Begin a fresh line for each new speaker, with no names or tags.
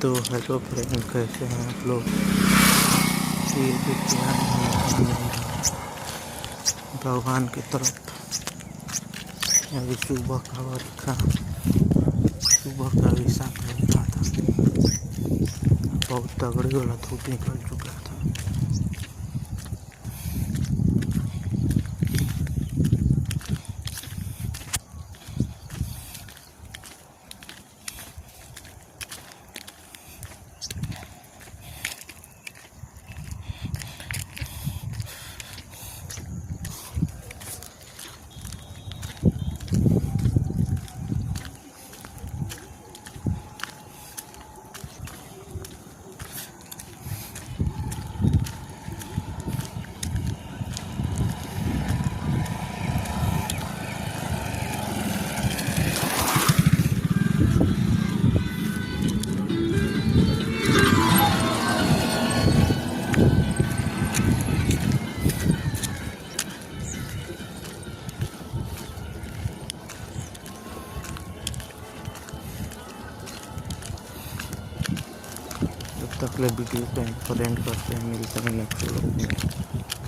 तो hello friend, कैसे हैं आप लोग। ये देखिए भगवान की तरफ अभी सुबह का वर्षा, सुबह का भी साथ रहा था। बहुत तगड़ी वाला धूप निकल चुका था। तब तक ले वीडियो को एंड करते हैं। मिलते हैं नेक्स्ट व्लॉग में।